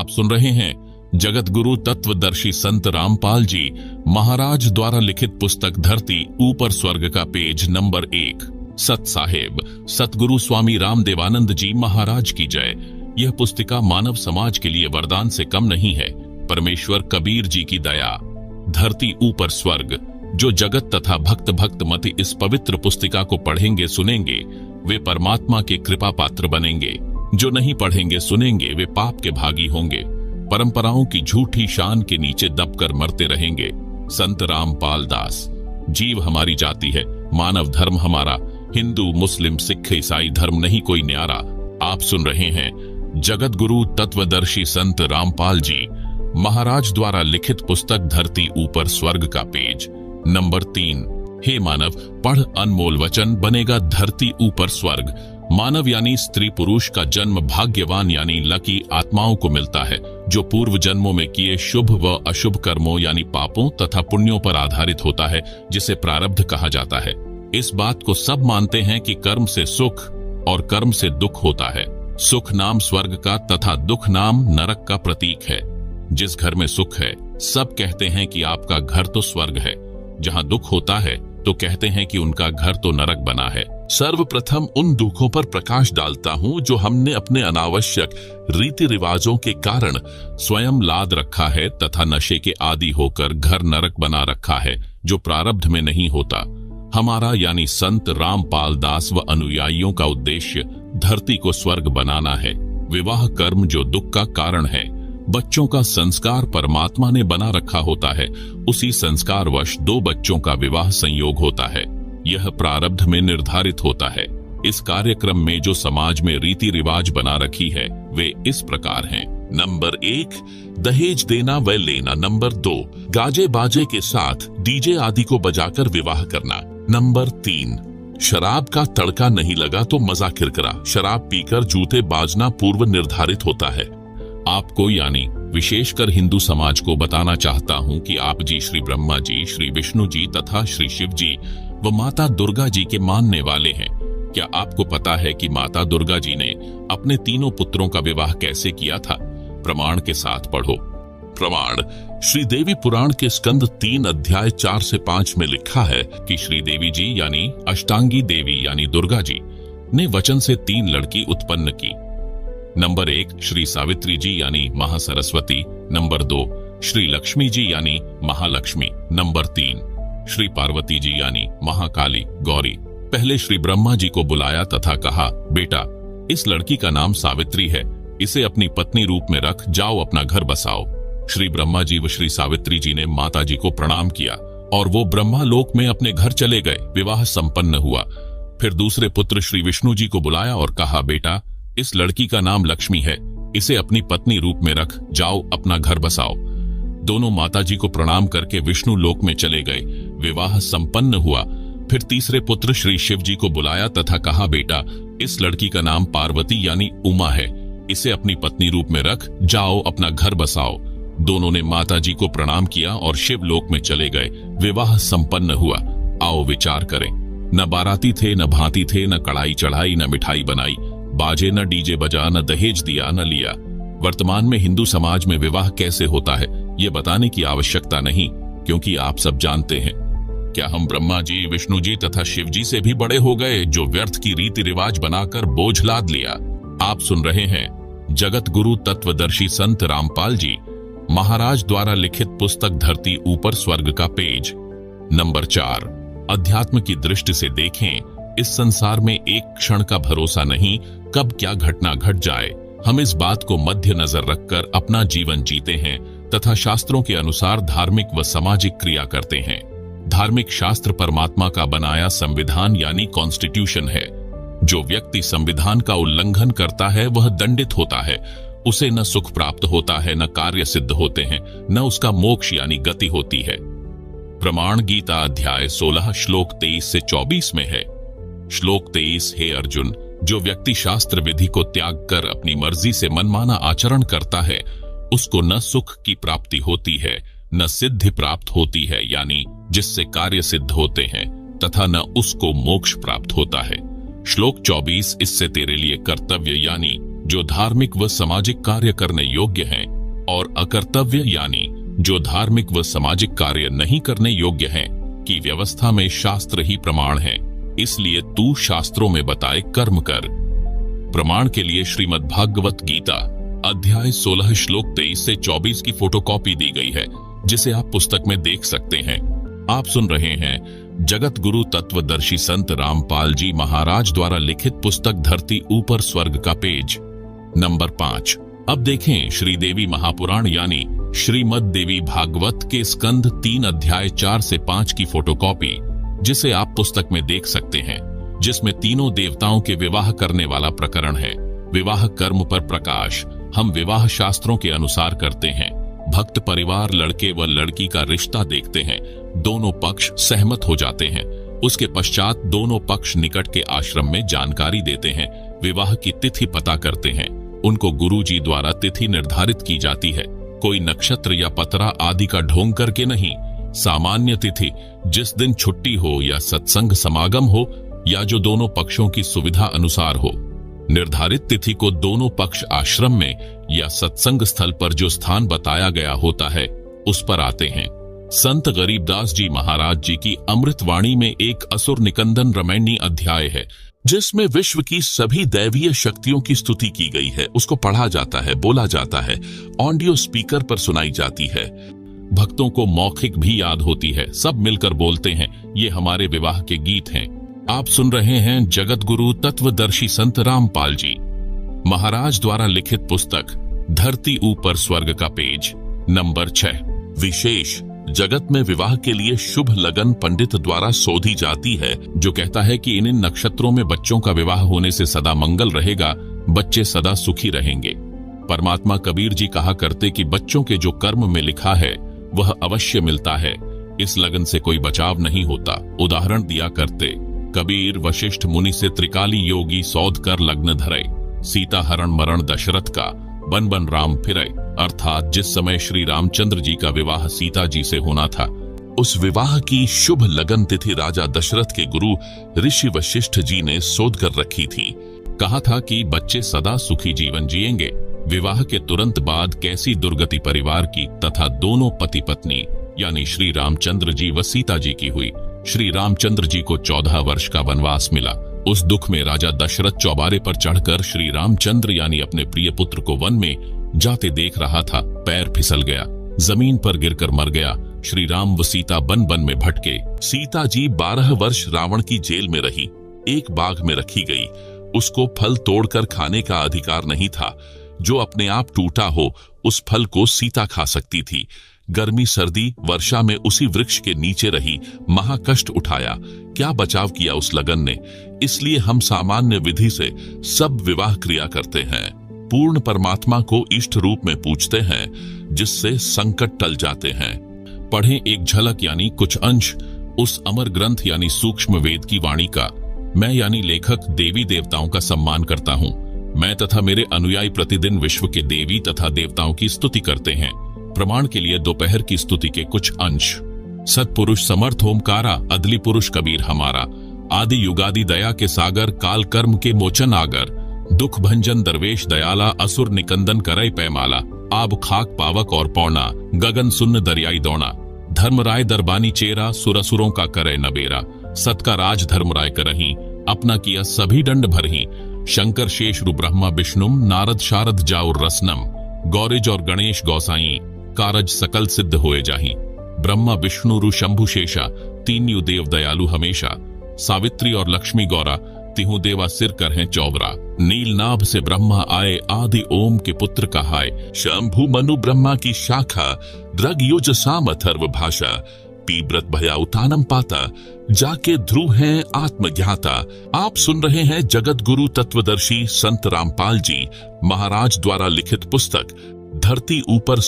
आप सुन रहे हैं जगत गुरु तत्वदर्शी संत रामपाल जी महाराज द्वारा लिखित पुस्तक धरती ऊपर स्वर्ग का पेज नंबर 1। सत साहेब सतगुरु स्वामी रामदेवानंद जी महाराज की जय। यह पुस्तिका मानव समाज के लिए वरदान से कम नहीं है। परमेश्वर कबीर जी की दया। धरती ऊपर स्वर्ग। जो जगत तथा भक्त भक्त मति इस पवित्र पुस्तिका को पढ़ेंगे सुनेंगे वे परमात्मा के कृपा पात्र बनेंगे। जो नहीं पढ़ेंगे सुनेंगे वे पाप के भागी होंगे। परंपराओं की झूठी शान के नीचे दबकर मरते रहेंगे। संत रामपाल दास। जीव हमारी जाति है, मानव धर्म हमारा, हिंदू मुस्लिम सिख ईसाई धर्म नहीं कोई न्यारा। आप सुन रहे हैं जगत गुरु तत्वदर्शी संत रामपाल जी महाराज द्वारा लिखित पुस्तक धरती ऊपर स्वर्ग का पेज नंबर 3। हे मानव, पढ़ अनमोल वचन, बनेगा धरती ऊपर स्वर्ग। मानव यानी स्त्री पुरुष का जन्म भाग्यवान यानी लकी आत्माओं को मिलता है, जो पूर्व जन्मों में किए शुभ व अशुभ कर्मों यानी पापों तथा पुण्यों पर आधारित होता है, जिसे प्रारब्ध कहा जाता है। इस बात को सब मानते हैं कि कर्म से सुख और कर्म से दुख होता है। सुख नाम स्वर्ग का तथा दुख नाम नरक का प्रतीक है। जिस घर में सुख है सब कहते हैं कि आपका घर तो स्वर्ग है, जहां दुख होता है तो कहते हैं कि उनका घर तो नरक बना है। सर्वप्रथम उन दुखों पर प्रकाश डालता हूं जो हमने अपने अनावश्यक रीति रिवाजों के कारण स्वयं लाद रखा है तथा नशे के आदी होकर घर नरक बना रखा है, जो प्रारब्ध में नहीं होता। हमारा यानी संत रामपाल दास व अनुयायियों का उद्देश्य धरती को स्वर्ग बनाना है। विवाह कर्म जो दुख का कारण है। बच्चों का संस्कार परमात्मा ने बना रखा होता है, उसी संस्कारवश 2 बच्चों का विवाह संयोग होता है। यह प्रारब्ध में निर्धारित होता है। इस कार्यक्रम में जो समाज में रीति रिवाज बना रखी है वे इस प्रकार हैं। नंबर 1 दहेज देना व लेना। नंबर 2 गाजे बाजे के साथ डीजे आदि को बजाकर विवाह करना। नंबर 3 शराब का तड़का नहीं लगा तो मजा किरकिरा। शराब पीकर जूते बाजना पूर्व निर्धारित होता है। आपको यानी विशेषकर हिंदू समाज को बताना चाहता हूं कि आप जी श्री ब्रह्मा जी, श्री विष्णु जी तथा श्री शिव जी व माता दुर्गा जी के मानने वाले हैं। क्या आपको पता है कि माता दुर्गा जी ने अपने 3 पुत्रों का विवाह कैसे किया था? प्रमाण के साथ पढ़ो। प्रमाण श्री देवी पुराण के स्कंद 3 अध्याय 4 से 5 में लिखा है कि श्री देवी जी यानी अष्टांगी देवी यानी दुर्गा जी ने वचन से 3 लड़की उत्पन्न की। नंबर 1 श्री सावित्री जी यानी महासरस्वती। नंबर 2 श्री लक्ष्मी जी यानी महालक्ष्मी। नंबर 3 श्री पार्वती जी यानी महाकाली गौरी। पहले श्री ब्रह्मा जी को बुलाया तथा कहा, बेटा इस लड़की का नाम सावित्री है, इसे अपनी पत्नी रूप में रख, जाओ अपना घर बसाओ। श्री ब्रह्मा जी व श्री सावित्री जी ने माता जी को प्रणाम किया और वो ब्रह्मा लोक में अपने घर चले गए। विवाह संपन्न हुआ। फिर दूसरे पुत्र श्री विष्णु जी को बुलाया और कहा, बेटा इस लड़की का नाम लक्ष्मी है, इसे अपनी पत्नी रूप में रख, जाओ अपना घर बसाओ। दोनों माता जी को प्रणाम करके विष्णु लोक में चले गए। विवाह संपन्न हुआ। फिर तीसरे पुत्र श्री शिव जी को बुलाया तथा कहा, बेटा इस लड़की का नाम पार्वती यानी उमा है, इसे अपनी पत्नी रूप में रख, जाओ अपना घर बसाओ। दोनों ने माता जी को प्रणाम किया और शिव लोक में चले गए। विवाह संपन्न हुआ। आओ विचार करें। न बाराती थे, न भांति थे, न कढ़ाई चढ़ाई, न मिठाई बनाई, बाजे न डीजे बजा, न दहेज दिया न लिया। वर्तमान में हिंदू समाज में विवाह कैसे होता है ये बताने की आवश्यकता नहीं, क्योंकि आप सब जानते हैं। क्या हम ब्रह्मा जी, विष्णु जी तथा शिव जी से भी बड़े हो गए जो व्यर्थ की रीति रिवाज बनाकर बोझ लाद लिया? आप सुन रहे हैं जगत गुरु तत्वदर्शी संत रामपाल जी महाराज द्वारा लिखित पुस्तक धरती ऊपर स्वर्ग का पेज नंबर 4। अध्यात्म की दृष्टि से देखें, इस संसार में एक क्षण का भरोसा नहीं, कब क्या घटना घट जाए। हम इस बात को मध्य नजर रखकर अपना जीवन जीते हैं तथा शास्त्रों के अनुसार धार्मिक व सामाजिक क्रिया करते हैं। धार्मिक शास्त्र परमात्मा का बनाया संविधान यानी कॉन्स्टिट्यूशन है। जो व्यक्ति संविधान का उल्लंघन करता है वह दंडित होता है। उसे न सुख प्राप्त होता है, न कार्य सिद्ध होते हैं, न उसका मोक्ष यानी गति होती है। प्रमाण गीता अध्याय 16 श्लोक 23 से 24 में है। श्लोक 23, हे अर्जुन, जो व्यक्ति शास्त्र विधि को त्याग कर अपनी मर्जी से मनमाना आचरण करता है उसको न सुख की प्राप्ति होती है, न सिद्धि प्राप्त होती है यानी जिससे कार्य सिद्ध होते हैं, तथा न उसको मोक्ष प्राप्त होता है। श्लोक 24, इससे तेरे लिए कर्तव्य यानी जो धार्मिक व सामाजिक कार्य करने योग्य हैं और अकर्तव्य यानी जो धार्मिक व सामाजिक कार्य नहीं करने योग्य हैं की व्यवस्था में शास्त्र ही प्रमाण है। इसलिए तू शास्त्रों में बताए कर्म कर। प्रमाण के लिए श्रीमद् भागवत गीता अध्याय 16 श्लोक 23 से 24 की फोटोकॉपी दी गई है, जिसे आप पुस्तक में देख सकते हैं। आप सुन रहे हैं जगत गुरु तत्वदर्शी संत रामपाल जी महाराज द्वारा लिखित पुस्तक धरती ऊपर स्वर्ग का पेज नंबर 5। अब देखें श्रीदेवी महापुराण यानी श्रीमद् देवी भागवत के स्कंध 3 अध्याय 4 से 5 की फोटोकॉपी, जिसे आप पुस्तक में देख सकते हैं, जिसमें तीनों देवताओं के विवाह करने वाला प्रकरण है। विवाह कर्म पर प्रकाश हम विवाह शास्त्रों के अनुसार करते हैं। भक्त परिवार लड़के व लड़की का रिश्ता देखते हैं, दोनों पक्ष सहमत हो जाते हैं। उसके पश्चात दोनों पक्ष निकट के आश्रम में जानकारी देते हैं, विवाह की तिथि पता करते हैं। उनको गुरुजी द्वारा तिथि निर्धारित की जाती है, कोई नक्षत्र या पतरा आदि का ढोंग करके नहीं। सामान्य तिथि जिस दिन छुट्टी हो या सत्संग समागम हो या जो दोनों पक्षों की सुविधा अनुसार हो। निर्धारित तिथि को दोनों पक्ष आश्रम में या सत्संग स्थल पर जो स्थान बताया गया होता है उस पर आते हैं। संत गरीबदास जी महाराज जी की अमृतवाणी में एक असुर निकंदन रमैनी अध्याय है, जिसमें विश्व की सभी दैवीय शक्तियों की स्तुति की गई है। उसको पढ़ा जाता है, बोला जाता है, ऑडियो स्पीकर पर सुनाई जाती है। भक्तों को मौखिक भी याद होती है, सब मिलकर बोलते हैं। ये हमारे विवाह के गीत हैं। आप सुन रहे हैं जगत गुरु तत्वदर्शी संत रामपाल जी महाराज द्वारा लिखित पुस्तक धरती ऊपर स्वर्ग का पेज नंबर 6। विशेष जगत में विवाह के लिए शुभ लगन पंडित द्वारा शोधी जाती है, जो कहता है कि इन नक्षत्रों में बच्चों का विवाह होने से सदा मंगल रहेगा, बच्चे सदा सुखी रहेंगे। परमात्मा कबीर जी कहा करते कि बच्चों के जो कर्म में लिखा है वह अवश्य मिलता है, इस लगन से कोई बचाव नहीं होता। उदाहरण दिया करते, कबीर वशिष्ठ मुनि से त्रिकाली योगी सौध कर लग्न धरे, सीता हरण मरण दशरथ का बन बन राम फिरे। अर्थात जिस समय श्री रामचंद्र जी का विवाह सीता जी से होना था, उस विवाह की शुभ लगन तिथि राजा दशरथ के गुरु ऋषि वशिष्ठ जी ने शोध कर रखी थी। कहा था कि बच्चे सदा सुखी जीवन जिएंगे। विवाह के तुरंत बाद कैसी दुर्गति परिवार की तथा दोनों पति पत्नी यानी श्री रामचंद्र जी व सीता जी की हुई। श्री रामचंद्र जी को 14 वर्ष का वनवास मिला। उस दुख में राजा दशरथ चौबारे पर चढ़कर श्री रामचंद्र यानी अपने प्रिय पुत्र को वन में जाते देख रहा था। पैर फिसल गया, जमीन पर गिरकर मर गया। श्री राम व सीता बन बन में भटके। सीता जी 12 वर्ष रावण की जेल में रही, एक बाग में रखी गई। उसको फल तोड़कर खाने का अधिकार नहीं था। जो अपने आप टूटा हो उस फल को सीता खा सकती थी। गर्मी सर्दी वर्षा में उसी वृक्ष के नीचे रही, महाकष्ट उठाया। क्या बचाव किया उस लगन ने। इसलिए हम सामान्य विधि से सब विवाह क्रिया करते हैं। पूर्ण परमात्मा को इष्ट रूप में पूजते हैं, जिससे संकट टल जाते हैं। पढ़ें एक झलक यानी कुछ अंश उस अमर ग्रंथ यानी सूक्ष्म वेद की वाणी का। मैं यानी लेखक देवी देवताओं का सम्मान करता हूँ। मैं तथा मेरे अनुयायी प्रतिदिन विश्व के देवी तथा देवताओं की स्तुति करते हैं। प्रमाण के लिए दोपहर की स्तुति के कुछ अंश। सत्पुरुष समर्थ ओमकारा, अदली पुरुष कबीर हमारा। आदि युगादि दया के सागर, काल कर्म के मोचन आगर। दुख भंजन दरवेश दयाला, असुर निकंदन करय पैमाला। आब खाक पावक और पौना, गगन सुन्न दरियाई दौना। धर्मराय दरबानी चेरा, सुरसुरों का करय नबेरा। सत का राज धर्मराय करही, अपना किया सभी दंड भरही। शंकर शेष रु ब्रह्मा विष्णुम, नारद शारद जाउर रसनम। गौरिज और गणेश गौसाई, कारज सकल सिद्ध होए जाही। ब्रह्मा विष्णु रु शंभु शेषा, तीन्यु देव दयालु हमेशा। सावित्री और लक्ष्मी गौरा, तिहु देवा सिर कर हैं चौबरा। नील नाभ से ब्रह्मा आए, आदि ओम के पुत्र कहाय। शंभु मनु ब्रह्मा की शाखा, द्रग युज साम अथर्व भाषा। पीब्रत भया उतानम पाता, जाके ध्रुव हैं आत्मज्ञाता। आप सुन रहे हैं जगत गुरु तत्वदर्शी संत रामपाल जी महाराज द्वारा लिखित पुस्तक धरती ऊपर